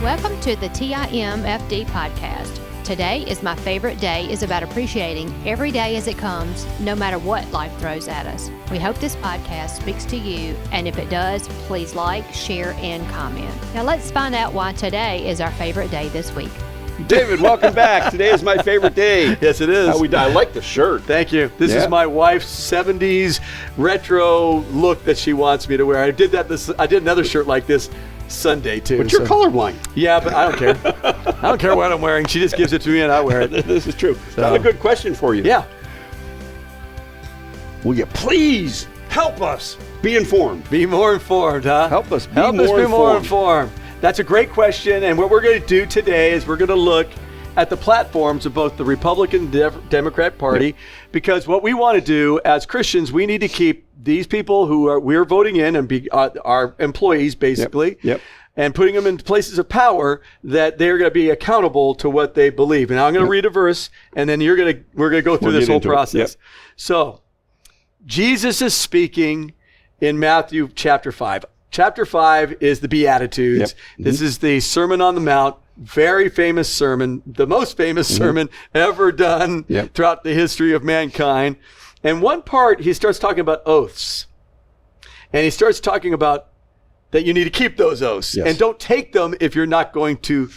Welcome to the TIMFD podcast. Today is my favorite day is about appreciating every day as it comes, no matter what life throws at us. We hope this podcast speaks to you, and if it does, please like, share, and comment. Now let's find out why today is our favorite day this week. David, welcome back. Today is my favorite day. Yes, it is. I like the shirt. Thank you. This is my wife's 70s retro look that she wants me to wear. I did another shirt like this Sunday too. But you're colorblind. Yeah, but I don't care. I don't care what I'm wearing. She just gives it to me and I wear it. This is true. So, I have a good question for you. Yeah. Will you please help us be informed? Be more informed, huh? Help us be more informed. That's a great question. And what we're going to do today is we're going to look at the platforms of both the Republican and Democrat Party, because what we want to do as Christians, we need to keep these people who we're voting in and be our employees, basically, and putting them in places of power, that they're going to be accountable to what they believe. And I'm going to read a verse, and then we're going to go through this whole process. So, Jesus is speaking in Matthew chapter 5. Chapter 5 is the Beatitudes. This is the Sermon on the Mount. Very famous sermon, the most famous sermon ever done throughout the history of mankind. And one part, he starts talking about oaths. And he starts talking about that you need to keep those oaths. And don't take them if you're not going to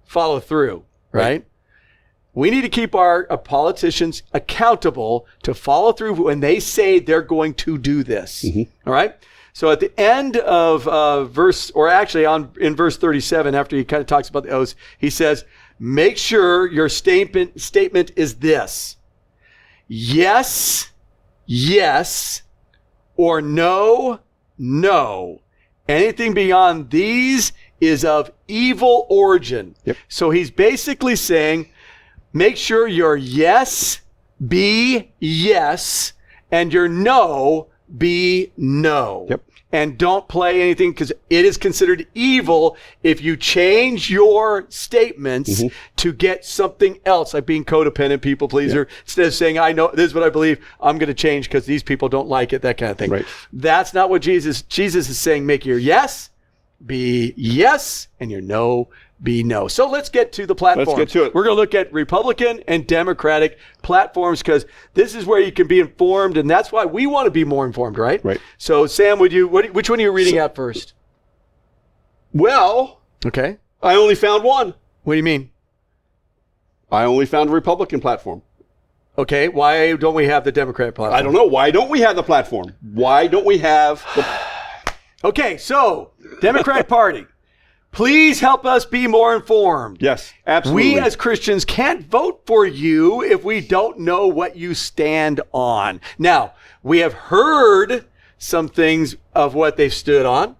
follow through, right? We need to keep our politicians accountable to follow through when they say they're going to do this, all right? So at the end of in verse 37, after he kind of talks about the oaths, he says, make sure your statement is this: yes, yes, or no, no. Anything beyond these is of evil origin. So he's basically saying, make sure your yes be yes and your no be no. And don't play anything, because it is considered evil if you change your statements to get something else, like being codependent, people pleaser. Instead of saying, I know this is what I believe, I'm going to change because these people don't like it, that kind of thing. That's not what Jesus is saying. Make your yes be yes and your no be no. So let's get to the platform. Let's get to it. We're going to look at Republican and Democratic platforms, because this is where you can be informed, and that's why we want to be more informed, right? So Sam, which one are you reading out first? Well, okay. I only found one. What do you mean? I only found a Republican platform. Okay, why don't we have the Democrat platform? I don't know. Why don't we have the platform? Why don't we have the... Okay, so Democratic Party. Please help us be more informed. Yes, absolutely. We as Christians can't vote for you if we don't know what you stand on. Now, we have heard some things of what they've stood on.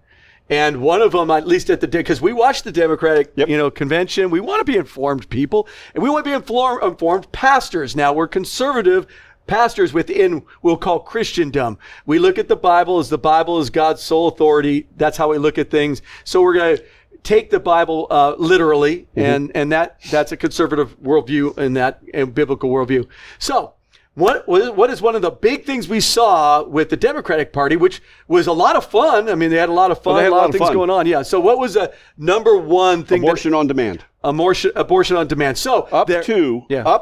And one of them, at least because we watched the Democratic convention, we want to be informed people. And we want to be informed pastors. Now, we're conservative pastors within, we'll call Christendom. We look at the Bible as God's sole authority. That's how we look at things. So we're going to take the Bible literally, and that's a conservative worldview and biblical worldview. So what is one of the big things we saw with the Democratic Party, which was a lot of fun? I mean, they had a lot of fun, a lot of things going on. Yeah. So what was the number one thing? Abortion on demand. Abortion on demand. So up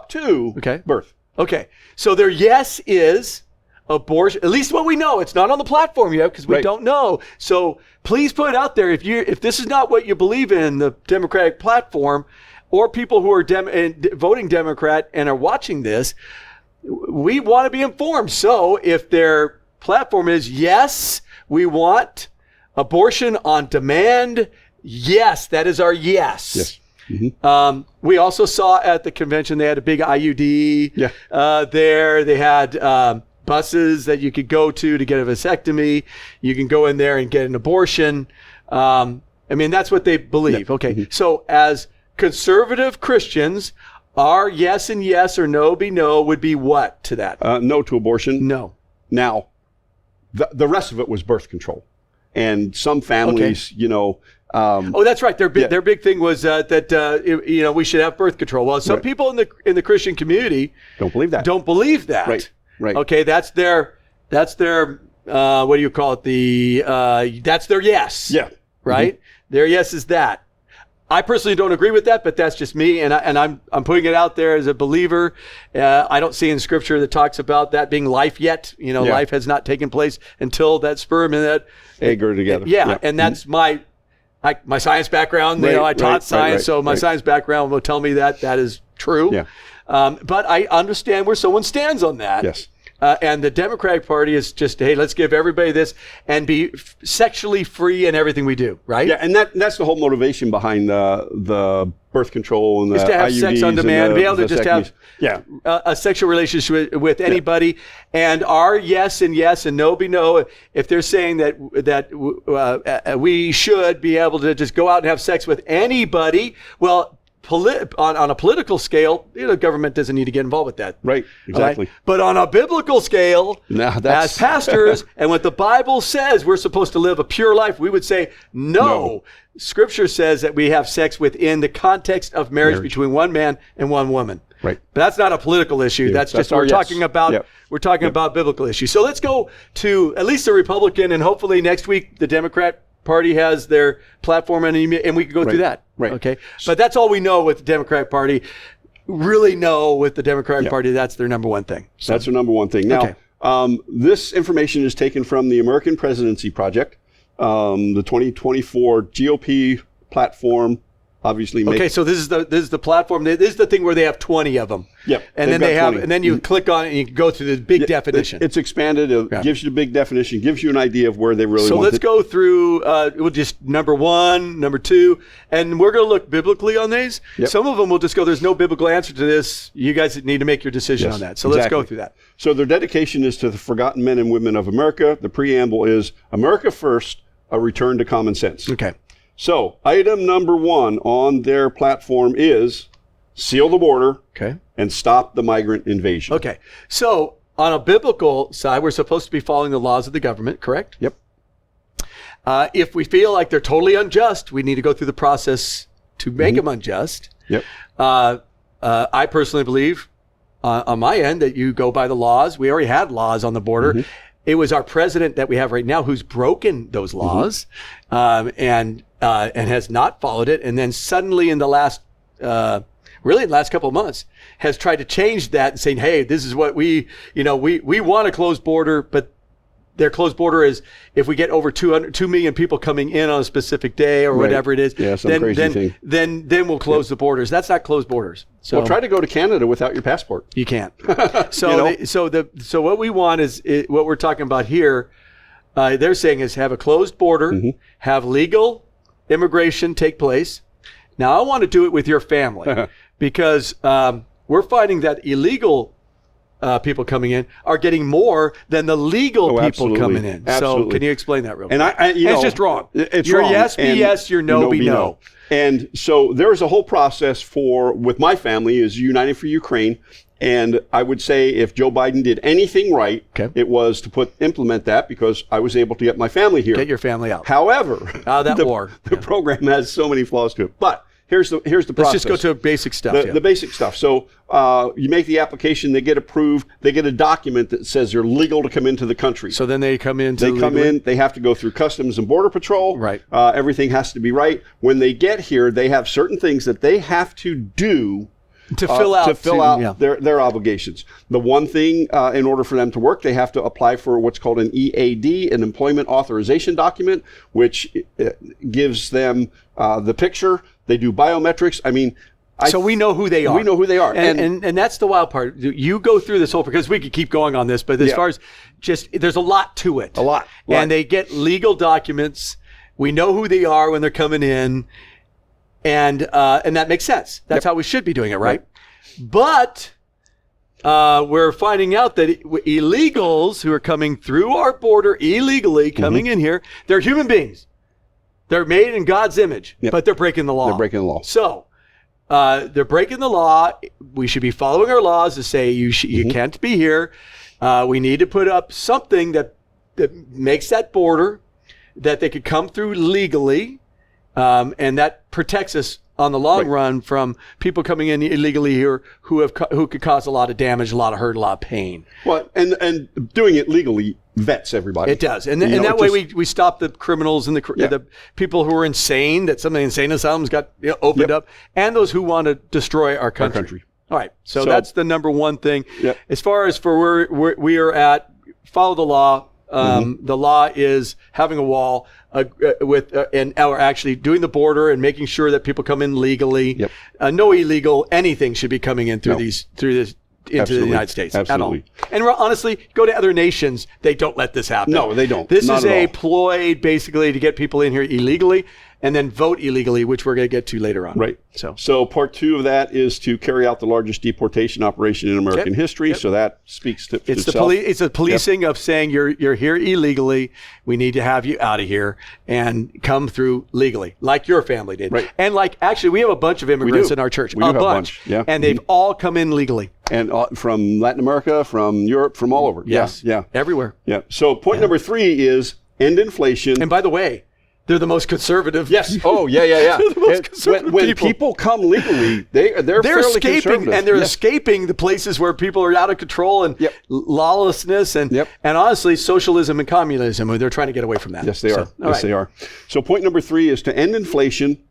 to birth. Okay. So their yes is abortion, at least what we know. It's not on the platform yet because we don't know. So please put it out there. If this is not what you believe in, the Democratic platform, or people who are voting Democrat and are watching this, we want to be informed. So if their platform is yes, we want abortion on demand, yes, that is our yes. We also saw at the convention they had a big IUD there. They had buses that you could go to get a vasectomy. You can go in there and get an abortion. I mean, that's what they believe. Okay. So as conservative Christians, our yes and yes or no be no would be what to that? No to abortion. No. Now, the rest of it was birth control. And some families, oh, that's right. Their big thing was that we should have birth control. Well, some people in the Christian community don't believe that. Right. Okay, that's their what do you call it? That's their yes. Yeah. Right? Their yes is that. I personally don't agree with that, but that's just me, and I'm putting it out there as a believer. I don't see in Scripture that talks about that being life yet. Life has not taken place until that sperm and that egg are together. Yeah, and that's my science background. I taught science, so my science background will tell me that is true. Yeah. But I understand where someone stands on that. Yes. And the Democratic Party is just, hey, let's give everybody this and be sexually free in everything we do, right? Yeah, and that's the whole motivation behind the birth control and the is to have IUDs sex on demand, be able to just have a sexual relationship with anybody, and our yes and yes and no be no. If they're saying that we should be able to just go out and have sex with anybody, well, on a political scale, government doesn't need to get involved with that. Right, exactly. Right? But on a biblical scale, as pastors, and what the Bible says, we're supposed to live a pure life, we would say, no. Scripture says that we have sex within the context of marriage between one man and one woman. Right. But that's not a political issue. Yeah, that's just we're talking about. We're talking about biblical issues. So let's go to at least the Republican, and hopefully next week the Democrat Party has their platform, and we can go through that. Right. Okay. But that's all we know with the Democratic Party. Really know with the Democratic Party, that's their number one thing. So. That's their number one thing. Now, this information is taken from the American Presidency Project, the 2024 GOP platform. Obviously, so this is the platform. This is the thing where they have 20 of them. Yep. And then you click on it and you can go through the big definition. It's expanded. It gives you the big definition, gives you an idea of where they really want it. So let's go through, we'll just number 1, number 2, and we're going to look biblically on these. Yep. Some of them will just go, there's no biblical answer to this. You guys need to make your decision on that. So let's go through that. So their dedication is to the forgotten men and women of America. The preamble is America First, a return to common sense. Okay. So item number 1 on their platform is seal the border and stop the migrant invasion. Okay. So on a biblical side, we're supposed to be following the laws of the government, correct? Yep. If we feel like they're totally unjust, we need to go through the process to make them unjust. Yep. I personally believe on my end that you go by the laws. We already had laws on the border. It was our president that we have right now who's broken those laws and has not followed it. And then suddenly in the last, really in the last couple of months, has tried to change that and saying, hey, this is what we want a closed border, but their closed border is if we get over 2 million people coming in on a specific day or whatever it is, then we'll close the borders. That's not closed borders. So well, try to go to Canada without your passport. You can't. So what we want is what we're talking about here. They're saying is have a closed border, have legal immigration take place. Now I want to do it with your family because we're finding that illegal people coming in are getting more than the legal people coming in. Absolutely. So can you explain that real quick? And it's just wrong. It's your wrong. yes be yes, your no be no. And so there's a whole process with my family is United for Ukraine. And I would say if Joe Biden did anything right, it was to implement that because I was able to get my family here. Get your family out. However, the program has so many flaws to it. But here's the process. Let's just go to basic stuff. The basic stuff. So you make the application, they get approved, they get a document that says they're legal to come into the country. So then they come in. They have to go through Customs and Border Patrol. Right. Everything has to be right. When they get here, they have certain things that they have to do to fill out their obligations. The one thing, in order for them to work, they have to apply for what's called an EAD, an Employment Authorization Document, which gives them the picture. They do biometrics. I mean, so we know who they are. We know who they are. And that's the wild part. You go through this whole, because we could keep going on this, but as far as there's a lot to it. A lot. And they get legal documents. We know who they are when they're coming in. And that makes sense. That's how we should be doing it, right? But we're finding out that illegals who are coming through our border illegally, coming in here, they're human beings. They're made in God's image, but they're breaking the law. They're breaking the law. So they're breaking the law. We should be following our laws to say you can't be here. We need to put up something that makes that border that they could come through legally. And that protects us on the long run from people coming in illegally here who could cause a lot of damage, a lot of hurt, a lot of pain. Well, and doing it legally vets everybody. It does. And that way we stop the criminals and the people who are insane, that some of the insane asylums got opened up, and those who want to destroy our country. All right. So that's the number one thing. Yep. As far as for where we are at, follow the law. The law is having a wall and we're actually doing the border and making sure that people come in legally. Yep. No illegal anything should be coming in through this into the United States at all. And honestly, go to other nations, they don't let this happen. No, they don't. This is a ploy basically to get people in here illegally and then vote illegally, which we're going to get to later on. Right. So part 2 of that is to carry out the largest deportation operation in American history. So that speaks to itself. It's a policing of saying you're here illegally. We need to have you out of here and come through legally, like your family did. Right. And actually, we have a bunch of immigrants in our church. We do have a bunch. Yeah. And they've all come in legally. And from Latin America, from Europe, from all over. Yes. Yeah. Everywhere. Yeah. So point number 3 is end inflation. And by the way, they're the most conservative. Yes. Oh, yeah. They're the most conservative when people come legally, they're fairly escaping, conservative. and they're escaping the places where people are out of control and lawlessness and honestly, socialism and communism. They're trying to get away from that. Yes, they are. They are. So point number 3 is to end inflation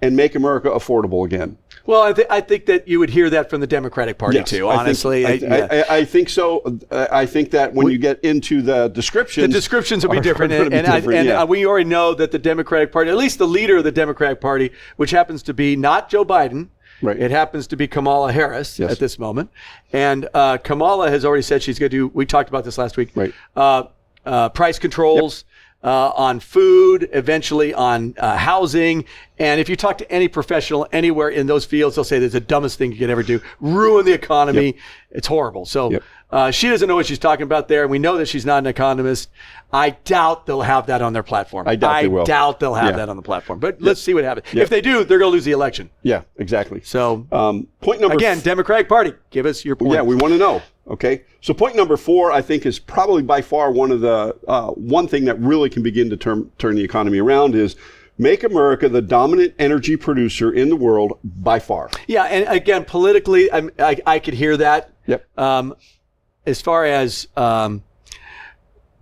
and make America affordable again. Well, I think that you would hear that from the Democratic Party too, honestly. I think so. I think that when you get into the descriptions... The descriptions will be different. And we already know that the Democratic Party, at least the leader of the Democratic Party, which happens to be not Joe Biden, it happens to be Kamala Harris at this moment. And Kamala has already said she's going to do, we talked about this last week, price controls. On food, eventually on housing. And if you talk to any professional anywhere in those fields, they'll say that's the dumbest thing you could ever do. Ruin the economy. It's horrible. So she doesn't know what she's talking about there. And we know that she's not an economist. I doubt they'll have that on their platform. I doubt they'll have that on the platform. But let's see what happens. If they do, they're going to lose the election. Yeah, exactly. So point number... Again, Democratic Party, give us your point. Yeah, we want to know. Okay, so point number 4, I think, is probably by far one of the one thing that really can begin to turn the economy around is make America the dominant energy producer in the world by far. Yeah, and again, politically, I could hear that. Yep. As far as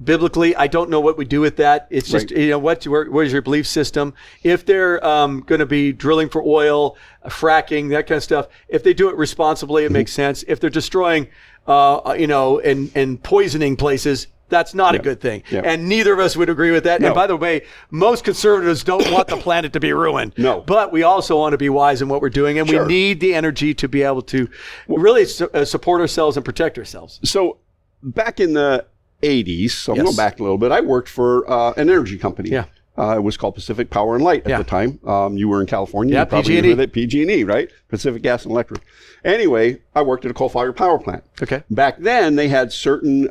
biblically, I don't know what we do with that. It's just where's your belief system? If they're going to be drilling for oil, fracking, that kind of stuff, if they do it responsibly, it makes sense. If they're destroying and poisoning places, that's not a good thing. Yeah. And neither of us would agree with that. No. And by the way, most conservatives don't want the planet to be ruined. No. But we also want to be wise in what we're doing. And we need the energy to be able to really support ourselves and protect ourselves. So back in the 80s, so I'm going back a little bit, I worked for an energy company. Yeah. It was called Pacific Power and Light at the time. You were in California. Yeah, you probably knew that. PG&E, right? Pacific Gas and Electric. Anyway, I worked at a coal-fired power plant. Okay. Back then, they had certain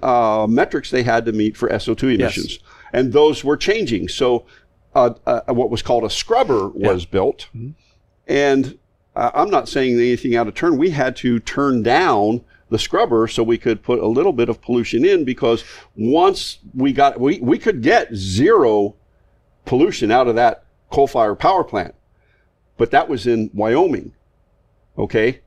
metrics they had to meet for SO2 emissions. Yes. And those were changing. So what was called a scrubber was built. Mm-hmm. And I'm not saying anything out of turn. We had to turn down the scrubber so we could put a little bit of pollution in, because once we could get zero pollution out of that coal-fired power plant. But that was in Wyoming. Okay?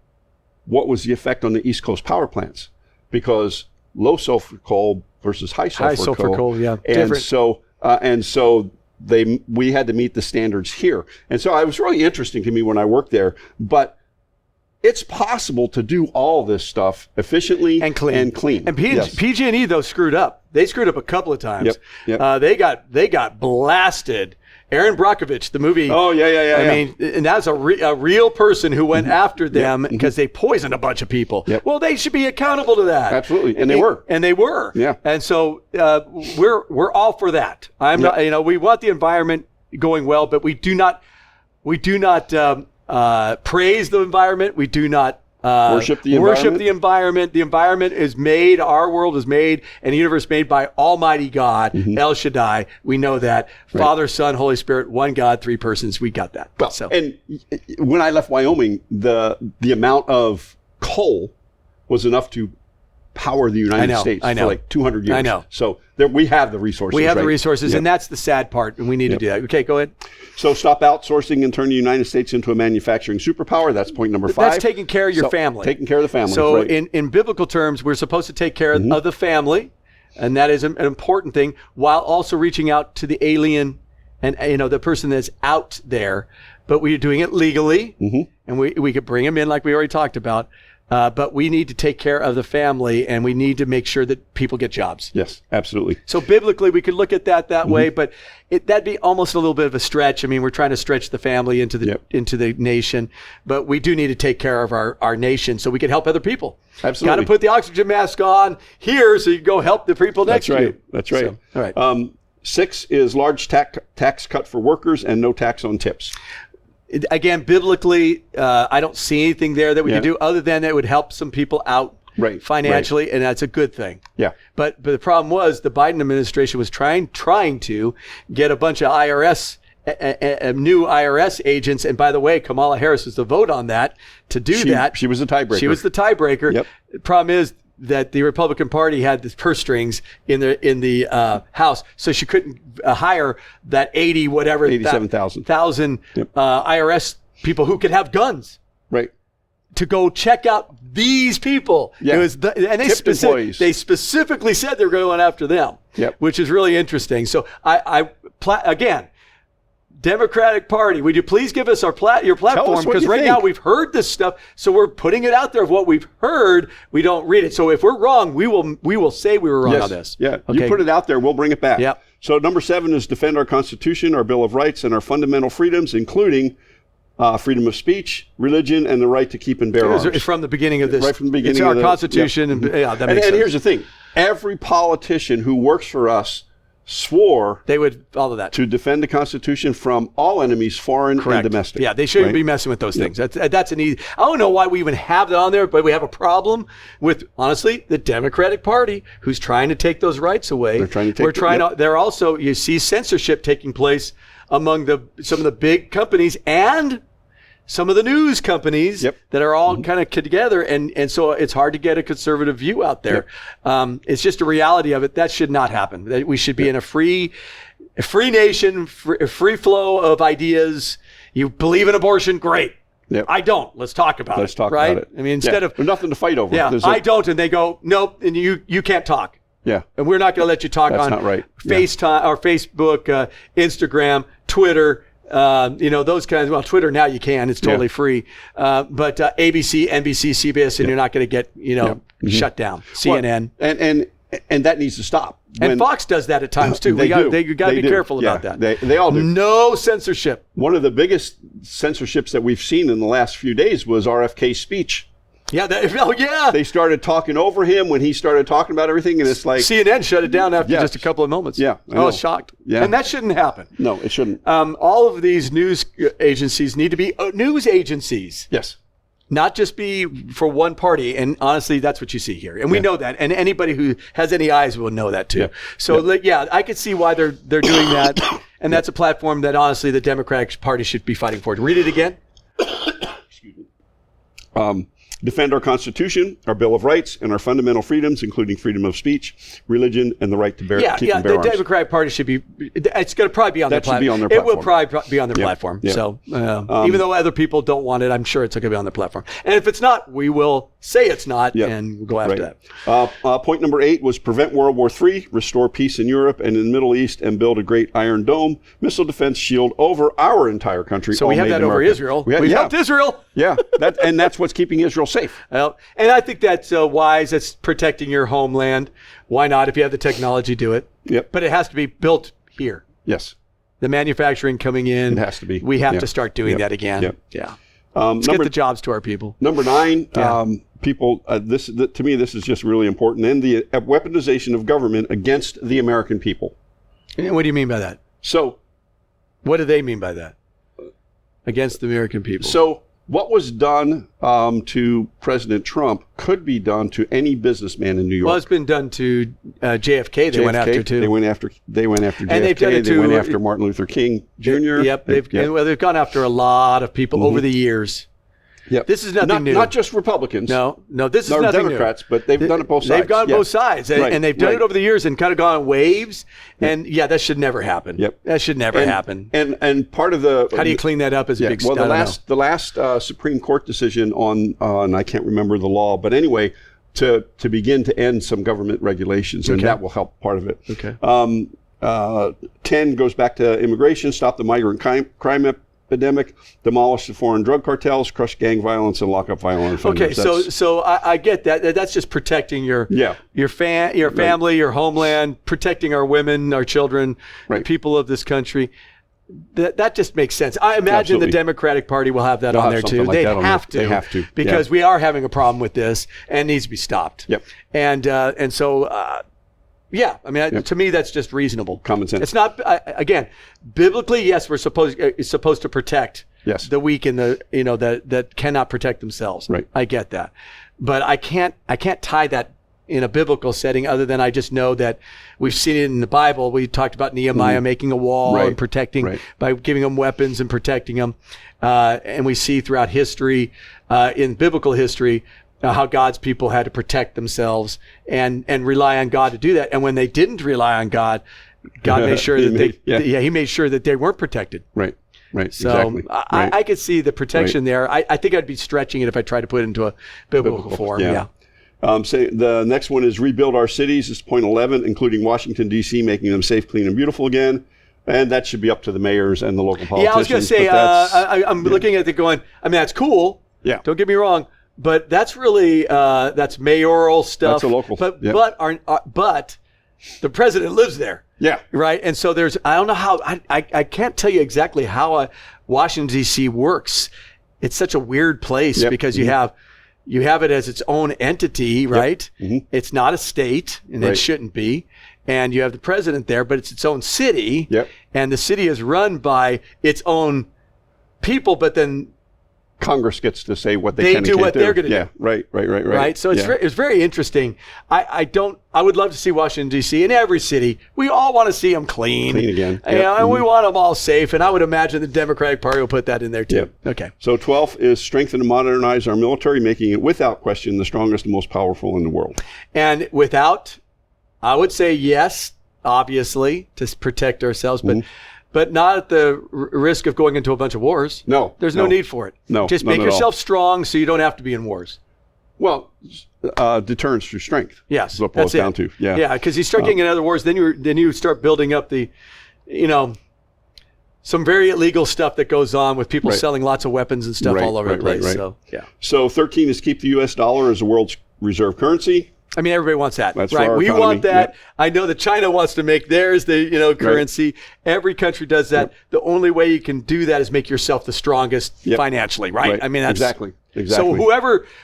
What was the effect on the East Coast power plants? Because low sulfur coal versus high sulfur coal. Yeah. And so we had to meet the standards here. And so it was really interesting to me when I worked there. But it's possible to do all this stuff efficiently and clean. And PG&E though screwed up. They screwed up a couple of times. Yep. They got blasted. Aaron Brockovich, the movie. Oh yeah. I mean, and that's a real person who went after them because they poisoned a bunch of people. Yep. Well, they should be accountable to that. Absolutely, and they were. And they were. Yeah. And so we're all for that. I'm not. We want the environment going well, but we do not praise the environment. We do not worship the environment. The environment is made, our world is made, and the universe made by Almighty God, El Shaddai. We know that. Right. Father, Son, Holy Spirit, one God, three persons. We got that. Well, and when I left Wyoming, the amount of coal was enough to power the United States for like 200 years. I know. So we have the resources. We have right? the resources, Yep. and that's the sad part, and we need to do that. Okay, go ahead. So stop outsourcing and turn the United States into a manufacturing superpower. That's point number 5. That's taking care of your family. Taking care of the family. So right. in biblical terms, we're supposed to take care of the family, and that is an important thing, while also reaching out to the alien and the person that's out there. But we're doing it legally, and we could bring them in like we already talked about. But we need to take care of the family, and we need to make sure that people get jobs. Yes, absolutely. So biblically, we could look at that way, but that'd be almost a little bit of a stretch. I mean, we're trying to stretch the family into the nation, but we do need to take care of our nation so we can help other people. Absolutely. Got to put the oxygen mask on here so you can go help the people next to you. That's right. So, all right. 6 is large tax cut for workers and no tax on tips. Again, biblically, I don't see anything there that we can do other than it would help some people out financially, and that's a good thing. Yeah. But the problem was the Biden administration was trying to get a bunch of new IRS agents, and by the way, Kamala Harris was the vote on that to do that. She was the tiebreaker. She was the tiebreaker. Yep. The problem is that the Republican Party had the purse strings in the House, so she couldn't hire that 87,000 IRS people who could have guns, right, to go check out these people. Yeah. It was they specifically said they were going after them. Yep. Which is really interesting. So again, Democratic Party, would you please give us your platform? Because right now we've heard this stuff, so we're putting it out there of what we've heard. We don't read it. So if we're wrong, we will say we were wrong on this. Yeah, okay. You put it out there, we'll bring it back. Yep. So number 7 is defend our Constitution, our Bill of Rights, and our fundamental freedoms, including freedom of speech, religion, and the right to keep and bear arms. It's from the beginning of this. Right from the beginning. It's our Constitution, that makes sense. And here's the thing: every politician who works for us swore they would follow that to defend the Constitution from all enemies, foreign and domestic. Yeah, they shouldn't be messing with those things. That's an easy. I don't know why we even have that on there, but we have a problem with, honestly, the Democratic Party, who's trying to take those rights away. They're trying to take. They're also, you see censorship taking place among some of the big companies and some of the news companies that are all kind of together, and so it's hard to get a conservative view out there. It's just a reality of it. That should not happen. That we should be in a free nation, free flow of ideas. You believe in abortion, great. Yep. I don't. Let's talk about it. Let's talk about it. I mean, instead of there's nothing to fight over. Yeah, I don't, and they go nope, and you can't talk. Yeah, and we're not going to let you talk on FaceTime or Facebook, Instagram, Twitter. Those kinds. Well, Twitter now you can. It's totally free. But ABC, NBC, CBS, and you're not going to get shut down. CNN and that needs to stop. And Fox does that at times too. You got to be careful about that. They all do. No censorship. One of the biggest censorships that we've seen in the last few days was RFK's speech. Yeah. They started talking over him when he started talking about everything, and it's like CNN shut it down after just a couple of moments. Yeah, I was shocked. Yeah, and that shouldn't happen. No, it shouldn't. All of these news agencies need to be news agencies. Yes. Not just be for one party, and honestly, that's what you see here, and we know that. And anybody who has any eyes will know that too. Yeah. So, I could see why they're doing that, and that's a platform that honestly the Democratic Party should be fighting for. Read it again. Excuse me. Defend our Constitution, our Bill of Rights, and our fundamental freedoms, including freedom of speech, religion, and the right to bear arms. The Democratic Party should be. It's going to probably be on their platform. That should be on their platform. It will probably be on their platform. Yeah. So even though other people don't want it, I'm sure it's going to be on their platform. And if it's not, we will say it's not, and we'll go after that. Point number 8 was prevent World War III, restore peace in Europe and in the Middle East, and build a great Iron Dome missile defense shield over our entire country. So we have that over Israel. We've helped Israel. Yeah, and that's what's keeping Israel safe. Well, and I think that's wise. That's protecting your homeland. Why not? If you have the technology, do it. Yep. But it has to be built here. Yes. The manufacturing coming in. It has to be. We have to start doing that again. Yep. Yeah. Let's get the jobs to our people. Number 9, people. To me, this is just really important. And the weaponization of government against the American people. And what do you mean by that? So, what do they mean by that? Against the American people. So, what was done to President Trump could be done to any businessman in New York. Well, it's been done to JFK. They went after too. They went after JFK. And they've done it they went after Martin Luther King Jr. They've gone after a lot of people over the years. Yep. This is nothing new. Not just Republicans. No, this is nothing Democrats, new. but they've done it both sides. They've gone both sides, and they've done it over the years and kind of gone in waves. And that should never happen. Yep. That should never happen. And part of the how do you clean that up as a big? Well, the last Supreme Court decision on I can't remember the law, but anyway, to begin to end some government regulations, and that will help part of it. Okay. 10 goes back to immigration, stop the migrant crime epidemic, demolish the foreign drug cartels, crush gang violence, and lock up violent offenders. Okay, so I get that. That's just protecting your family, your homeland, protecting our women, our children, the people of this country. That just makes sense. I imagine the Democratic Party will have that on there too. They have to because we are having a problem with this and it needs to be stopped. Yep. And so. Yeah, I mean, to me, that's just reasonable. Common sense. It's not, again, biblically, yes, we're supposed to protect the weak and that cannot protect themselves. Right. I get that, but I can't tie that in a biblical setting other than I just know that we've seen it in the Bible. We talked about Nehemiah making a wall and protecting by giving them weapons and protecting them, and we see throughout history, in biblical history. How God's people had to protect themselves and rely on God to do that. And when they didn't rely on God, God made sure that He made sure that they weren't protected. Right. So exactly. I could see the protection there. I think I'd be stretching it if I tried to put it into a biblical form. Yeah. Say the next one is rebuild our cities. It's point 11, including Washington, D.C., making them safe, clean, and beautiful again. And that should be up to the mayors and the local politicians. Yeah, I was going to say, I'm looking at it going, I mean, that's cool. Yeah. Don't get me wrong. But that's really that's mayoral stuff. That's a local. But the president lives there. Yeah. Right. And so I don't know how I can't tell you exactly how Washington D.C. works. It's such a weird place because you have it as its own entity, right? It's not a state, and it shouldn't be. And you have the president there, but it's its own city. And the city is run by its own people, but then Congress gets to say what they can and can't do. What they're going to do. Yeah, right. So it's very interesting. I would love to see Washington, D.C. in every city. We all want to see them clean again. And we want them all safe. And I would imagine the Democratic Party will put that in there too. Okay. So 12 is strengthen and modernize our military, making it without question the strongest and most powerful in the world. And I would say yes, obviously, to protect ourselves, but not at the risk of going into a bunch of wars. No. There's no need for it. No. Just make yourself strong so you don't have to be in wars. Well, deterrence through strength. Yes. Is what it boils down to. Yeah. Yeah, because you start getting in other wars, then you start building up some very illegal stuff that goes on with people selling lots of weapons and stuff all over the place. So, yeah. So 13 is keep the U.S. dollar as the world's reserve currency. I mean, everybody wants that, That's right? We economy. want that. I know that China wants to make theirs the currency. Every country does that. The only way you can do that is make yourself the strongest financially, right? I mean, that's exactly. So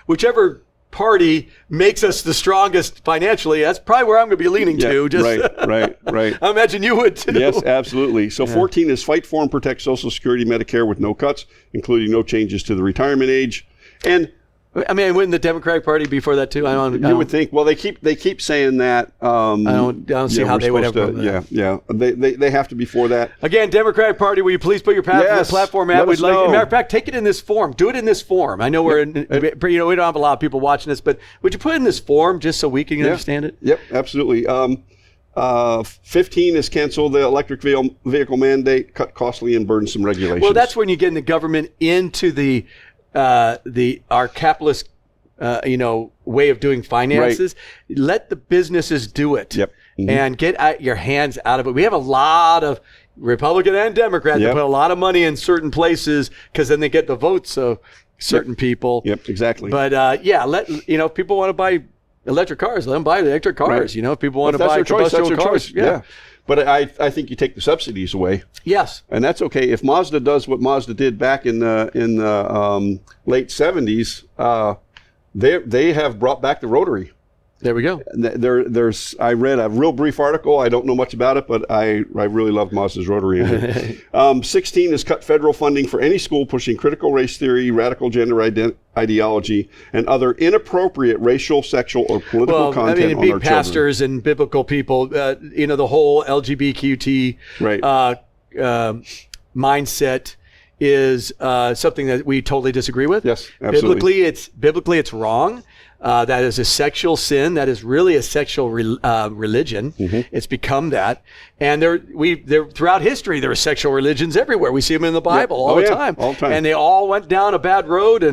whichever party makes us the strongest financially, that's probably where I'm going to be leaning to. Right. I imagine you would too. Yes, absolutely. So 14 is fight for and protect Social Security, Medicare with no cuts, including no changes to the retirement age, and. I mean, wouldn't the Democratic Party be for that too? You would think. Well, they keep saying that. I don't see how they would ever. They have to be for that. Again, Democratic Party, will you please put your platform out? We'd like. Matter of fact, take it in this form. Do it in this form. I know we don't have a lot of people watching this, but would you put it in this form just so we can understand it? Yep, absolutely. 15 is cancel the electric vehicle mandate, cut costly and burdensome regulations. Well, that's when you get in the government into our capitalist, way of doing finances. Let the businesses do it. Yep. And get your hands out of it. We have a lot of Republican and Democrat that put a lot of money in certain places because then they get the votes of certain people. Yep, exactly. But if people want to buy electric cars, let them buy the electric cars. If people want to buy combustible cars, yeah. But I think you take the subsidies away. Yes, and that's okay. If Mazda does what Mazda did back in the late 70s, they have brought back the rotary. There we go. I read a real brief article. I don't know much about it, but I really love Mazda's rotary engine. 16 is cut federal funding for any school pushing critical race theory, radical gender ideology, and other inappropriate racial, sexual, or political content on our pastors children. and biblical people, the whole LGBTQT mindset is something that we totally disagree with. Yes, absolutely. Biblically it's wrong. That is a sexual sin. That is really a sexual religion. It's become that. And throughout history, there are sexual religions everywhere. We see them in the Bible all the time. And they all went down a bad road.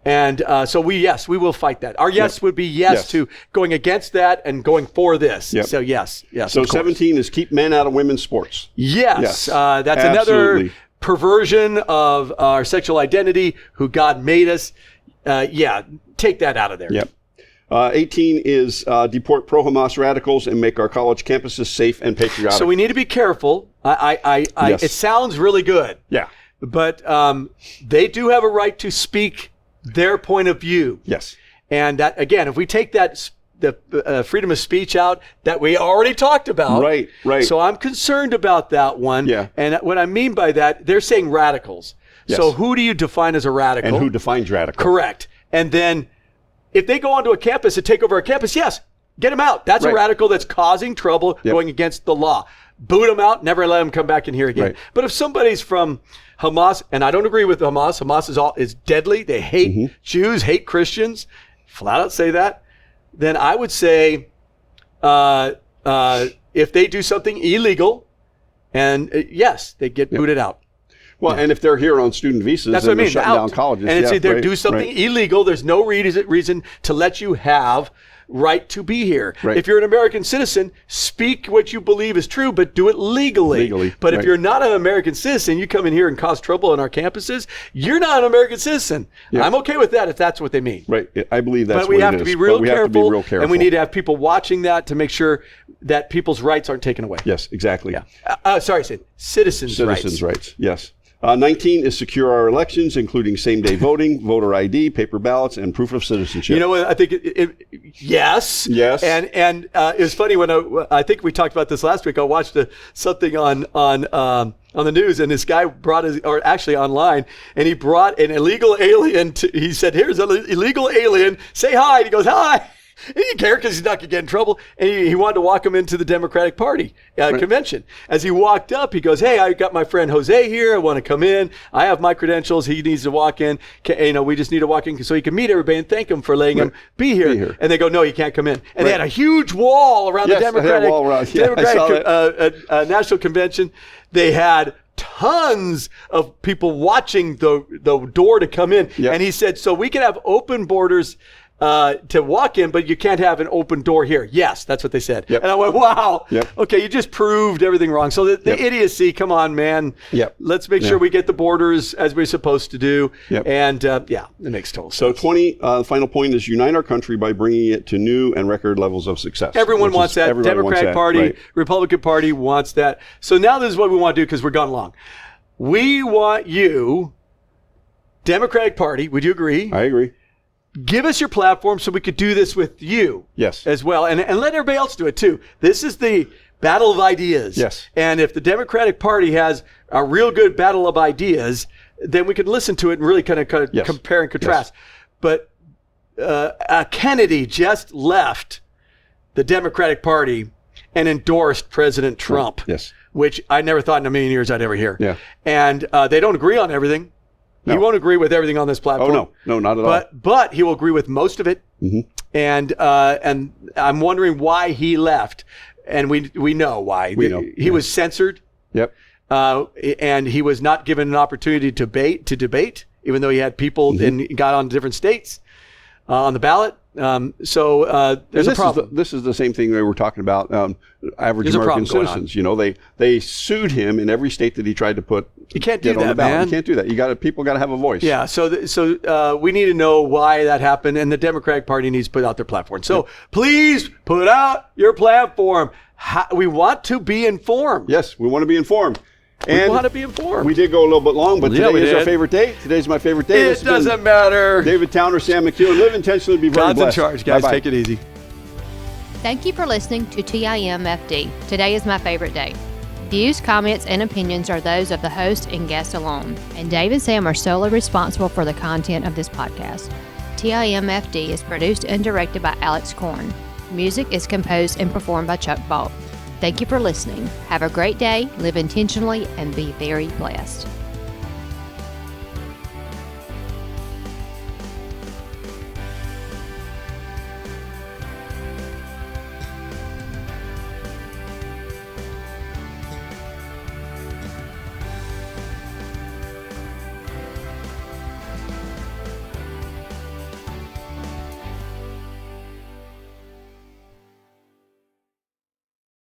And so we will fight that. Our yes would be yes to going against that and going for this. So yes. So 17 is keep men out of women's sports. Yes. That's Absolutely. Another perversion of our sexual identity, who God made us. Take that out of there. 18 is deport pro-Hamas radicals and make our college campuses safe and patriotic. So we need to be careful. It sounds really good. Yeah. But they do have a right to speak their point of view. Yes. And that, again, if we take the freedom of speech out that we already talked about. Right. So I'm concerned about that one. Yeah. And what I mean by that, they're saying radicals. Yes. So who do you define as a radical? And who defines radical? Correct. And then if they go onto a campus and take over a campus, yes, get them out. That's a radical that's causing trouble, going against the law. Boot them out, never let them come back in here again. But if somebody's from Hamas, and I don't agree with Hamas, Hamas is deadly. They hate Jews, hate Christians, flat out say that. Then I would say if they do something illegal, and yes, they get booted out. Well, and if they're here on student visas, that's what I mean. They're shutting down colleges. And it's either do something illegal. There's no reason to let you have right to be here. If you're an American citizen, speak what you believe is true, but do it legally. But if you're not an American citizen, you come in here and cause trouble on our campuses, you're not an American citizen. I'm okay with that if that's what they mean. Right. I believe that's what it is. But we have to be real careful, and we need to have people watching that to make sure that people's rights aren't taken away. Yes, exactly. Sorry, Sid. Citizens' rights. Yes. 19 is secure our elections, including same-day voting, voter ID, paper ballots, and proof of citizenship. You know what? I think yes. And it was funny when I think we talked about this last week. I watched something on the news, and this guy actually online, and he brought an illegal alien. He said, "Here's an illegal alien. Say hi." And he goes, "Hi." He didn't care because he's not going to get in trouble. And he wanted to walk him into the Democratic Party convention. As he walked up, he goes, "Hey, I got my friend Jose here. I want to come in. I have my credentials. He needs to walk in. We just need to walk in so he can meet everybody and thank him for letting him be here." And they go, "No, he can't come in." And they had a huge wall around the Democratic National Convention. They had tons of people watching the door to come in. And he said, "So we can have open borders to walk in, but you can't have an open door here." Yes, that's what they said. And I went, wow. Okay, you just proved everything wrong. So the idiocy, come on, man. Let's make sure we get the borders as we're supposed to do. And it makes total sense. So 20, the final point is unite our country by bringing it to new and record levels of success. Everyone wants that. Democratic Party, Republican Party wants that. So now this is what we want to do because we're gone long. We want you, Democratic Party, would you agree? I agree. Give us your platform so we could do this with you as well. And let everybody else do it too. This is the battle of ideas. And if the Democratic Party has a real good battle of ideas, then we can listen to it and really kind of compare and contrast. But Kennedy just left the Democratic Party and endorsed President Trump, which I never thought in a million years I'd ever hear. And they don't agree on everything. No. He won't agree with everything on this platform. Oh, no, not at all. But he will agree with most of it. And I'm wondering why he left. And we know why. He was censored. And he was not given an opportunity to debate, even though he had people and got on different states on the ballot. There's a problem. This is the same thing they were talking about. Average American citizens. They sued him in every state that he tried to put. You can't do that, man. You can't do that. People got to have a voice. Yeah. So we need to know why that happened, and the Democratic Party needs to put out their platform. So please put out your platform. We want to be informed. Yes, we want to be informed. We want to be informed. We did go a little bit long, but today is our favorite day. Today's my favorite day. It doesn't matter. David Towner, Sam McKeown. Live intentionally, be very blessed. God's in charge, guys. Bye-bye. Take it easy. Thank you for listening to TIMFD. Today is my favorite day. Views, comments, and opinions are those of the host and guest alone, and Dave and Sam are solely responsible for the content of this podcast. TIMFD is produced and directed by Alex Korn. Music is composed and performed by Chuck Balt. Thank you for listening. Have a great day, live intentionally, and be very blessed.